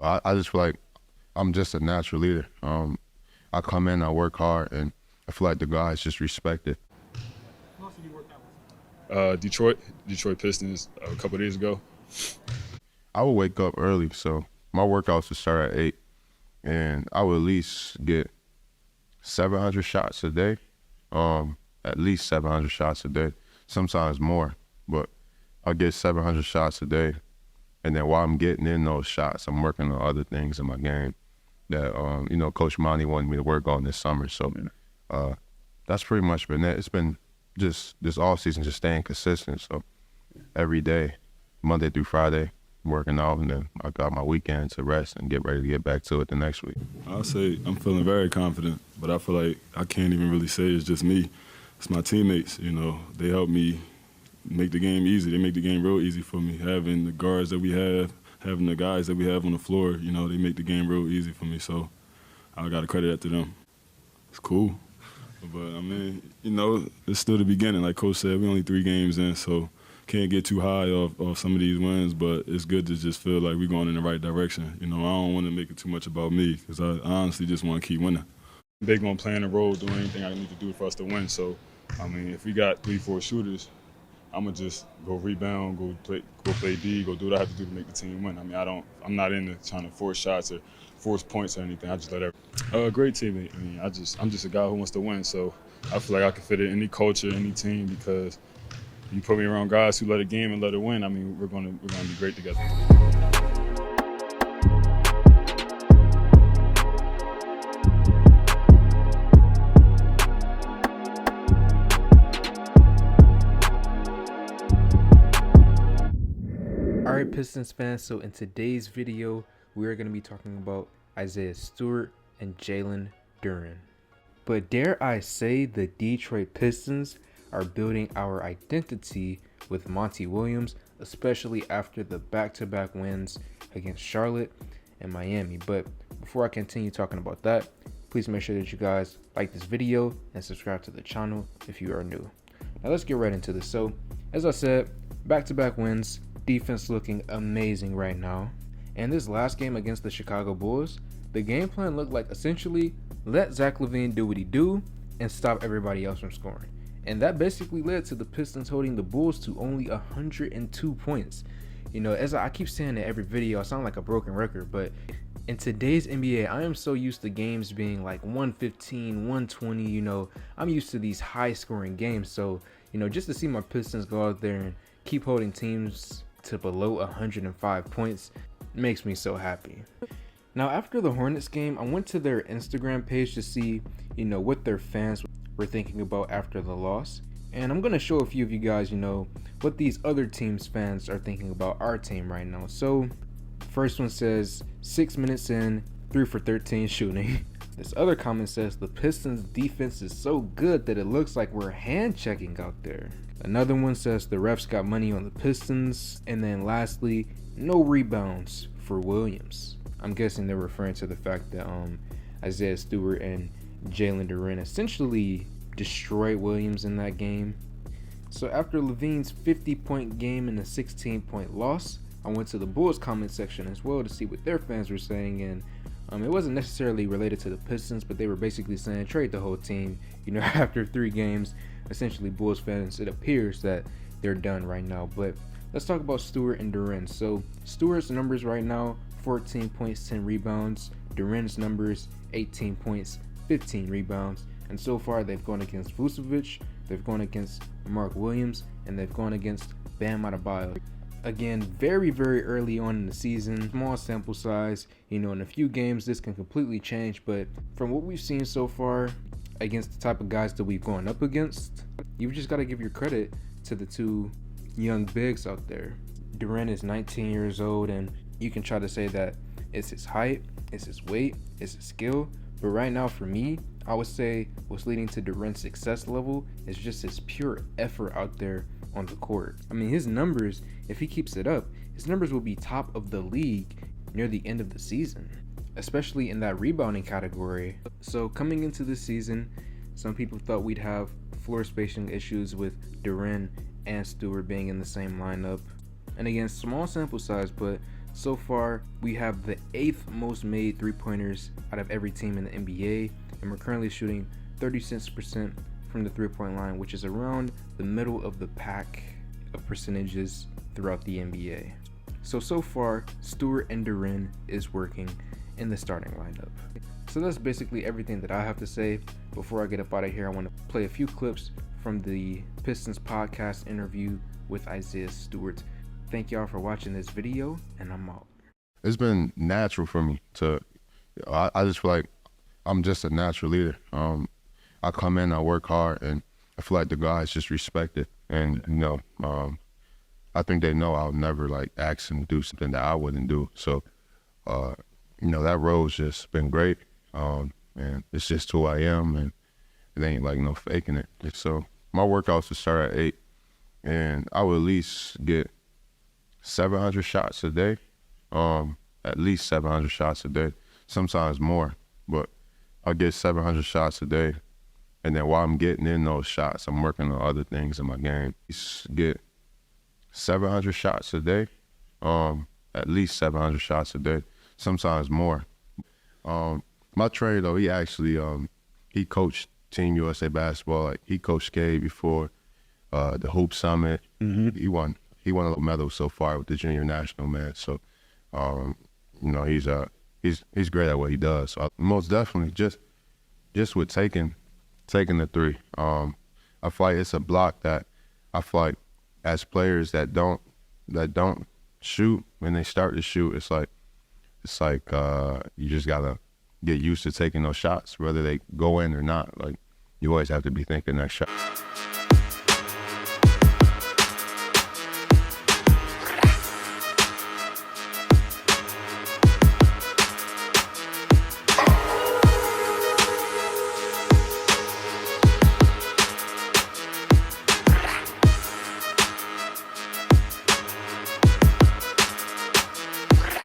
I just feel like I'm just a natural leader. I come in, I work hard, and I feel like the guys just respect it. Who else did you work out Detroit Pistons a couple of days ago. I would wake up early, so my workouts would start at 8, and I would at least get 700 shots a day, at least 700 shots a day, sometimes more, but I get 700 shots a day, and then while I'm getting in those shots, I'm working on other things in my game that, Coach Monty wanted me to work on this summer, so that's pretty much been it. It's been just this offseason, just staying consistent, so every day, Monday through Friday, working out, and then I got my weekend to rest and get ready to get back to it the next week. I'll say I'm feeling very confident, but I feel like I can't even really say it's just me. It's my teammates, They help me make the game easy. They make the game real easy for me. Having the guards that we have, having the guys that we have on the floor, they make the game real easy for me. So I got to credit that to them. It's cool. But, it's still the beginning. Like Coach said, we're only 3 games in, so can't get too high off some of these wins, but it's good to just feel like we're going in the right direction. I don't want to make it too much about me because I honestly just want to keep winning. Big on playing the role, doing anything I need to do for us to win. So, if we got 3-4 shooters, I'm gonna just go rebound, go play D, go do what I have to do to make the team win. I'm not into trying to force shots or force points or anything. I just let everything. Great teammate. I'm just a guy who wants to win. So I feel like I can fit in any culture, any team because you put me around guys who let a game and let it win. We're gonna be great together. Alright, Pistons fans, so in today's video, we are going to be talking about Isaiah Stewart and Jalen Duren. But dare I say the Detroit Pistons are building our identity with Monty Williams, especially after the back-to-back wins against Charlotte and Miami. But before I continue talking about that, please make sure that you guys like this video and subscribe to the channel if you are new. Now let's get right into this. So, as I said, back-to-back wins, defense looking amazing right now. And this last game against the Chicago Bulls, the game plan looked like essentially let Zach LaVine do what he do and stop everybody else from scoring. And that basically led to the Pistons holding the Bulls to only 102 points. As I keep saying in every video, I sound like a broken record, but in today's NBA, I am so used to games being like 115, 120, I'm used to these high scoring games. So, just to see my Pistons go out there and keep holding teams to below 105 points makes me so happy. Now, after the Hornets game, I went to their Instagram page to see, what their fans were thinking about after the loss. And I'm going to show a few of you guys, what these other teams' fans are thinking about our team right now. So, first one says, 6 minutes in, 3 for 13 shooting. This other comment says, the Pistons' defense is so good that it looks like we're hand checking out there. Another one says the refs got money on the Pistons. And then lastly, no rebounds for Williams. I'm guessing they're referring to the fact that Isaiah Stewart and Jalen Duren essentially destroyed Williams in that game. So after LaVine's 50-point game and a 16-point loss, I went to the Bulls comment section as well to see what their fans were saying, and it wasn't necessarily related to the Pistons, but they were basically saying trade the whole team. After 3 games, essentially Bulls fans, it appears that they're done right now. But let's talk about Stewart and Duren. So Stewart's numbers right now, 14 points, 10 rebounds. Duren's numbers, 18 points, 15 rebounds. And so far they've gone against Vucevic, they've gone against Mark Williams, and they've gone against Bam Adebayo. Again, very, very early on in the season, small sample size, in a few games this can completely change, but from what we've seen so far against the type of guys that we've gone up against, you've just got to give your credit to the 2 young bigs out there. Duren is 19 years old, and you can try to say that it's his height, it's his weight, it's his skill, but right now for me, I would say what's leading to Duren's success level is just his pure effort out there on the court. His numbers, if he keeps it up, his numbers will be top of the league near the end of the season, especially in that rebounding category. So coming into this season, some people thought we'd have floor spacing issues with Duren and Stewart being in the same lineup. And again, small sample size, but So far, we have the 8th most made three-pointers out of every team in the NBA, and we're currently shooting 36% from the three-point line, which is around the middle of the pack of percentages throughout the NBA. So far, Stewart and Duren is working in the starting lineup. So that's basically everything that I have to say. Before I get up out of here, I want to play a few clips from the Pistons podcast interview with Isaiah Stewart. Thank y'all for watching this video, and I'm out. It's been natural for me to, I just feel like I'm just a natural leader. I come in, I work hard, and I feel like the guys just respect it. And, I think they know I'll never like ask them to do something that I wouldn't do. So, that role's just been great. And it's just who I am, and it ain't like no faking it. So my workouts will start at 8, and I will at least get 700 shots a day, at least 700 shots a day, sometimes more, but I'll get 700 shots a day. And then while I'm getting in those shots, I'm working on other things in my game. Get 700 shots a day, at least 700 shots a day, sometimes more. My trainer, though, he actually, he coached Team USA basketball. Like, he coached Cade before the Hoop Summit. Mm-hmm. He won a medal so far with the junior national, man. So, he's great at what he does. So most definitely, just with taking the three, I feel like it's a block that I feel like as players that don't shoot, when they start to shoot, it's like you just gotta get used to taking those shots, whether they go in or not. Like, you always have to be thinking that shot.